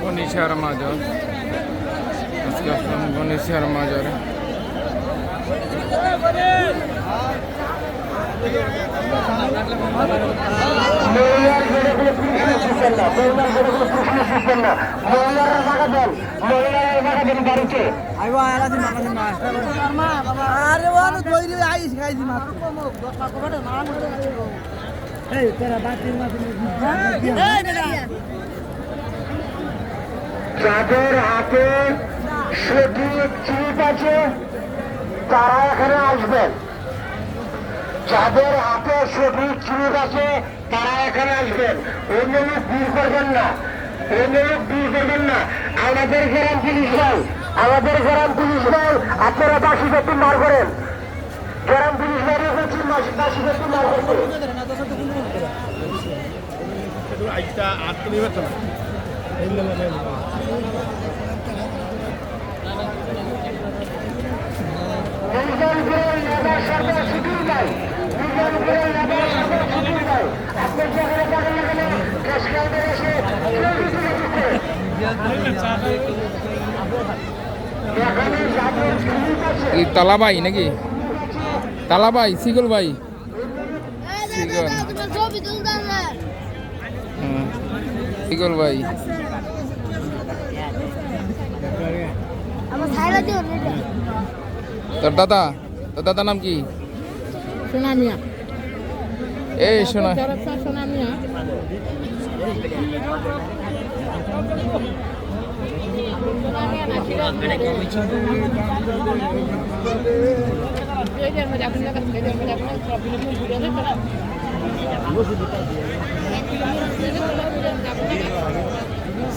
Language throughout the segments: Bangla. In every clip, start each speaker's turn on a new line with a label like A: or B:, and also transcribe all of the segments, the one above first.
A: গণেশের মাজার আজকে আসলাম গণেশের মাজারে।
B: যাদের হাতে সঠিক চিপ আছে তারা এখানে আসবেন। যাদের হাতে সঠিক চিপ আছে তারা এখানে আসবেন। অন্য লোক দূর করবেন না, অন্য লোক দূর করবেন না। আমাদের গ্রাম পুলিশ ভাই, আমাদের গ্রাম পুলিশ ভাই, আপনারা বাসি ব্যক্তি মার করেন। গ্রাম পুলিশ ভাই বলছি বাসি ব্যক্তি মার করবেন।
A: তালাবাই নাকি? তালাবাই সিগল ভাই, সিগল সিগল ভাই। তোর দাদা, তোর দাদার নাম কি?
C: সোনা মিয়া।
A: এই শোনা
C: সোনা মিয়া।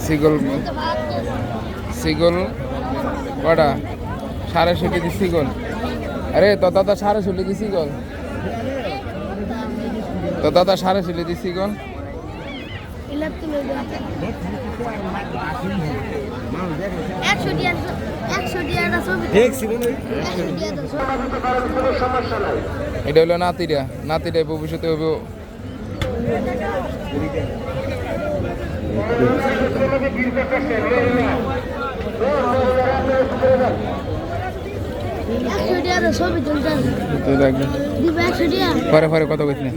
A: সিগল সিগল কটা? 650 দি সিগল। আরে তো দাদা 650 দি সিগল, তো দাদা 650 দি সিগল। এটা হলো নাতিরা, নাতিরা ভবিষ্যতে হবে। পরে পরে কত কইছ না?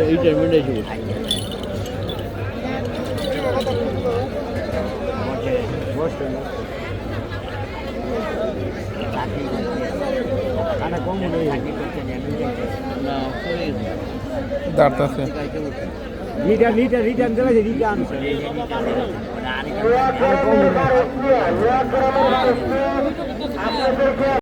D: এই টাইমে
A: দাঁড়াচ্ছে
D: রিটার্ন চলে রিটার্ন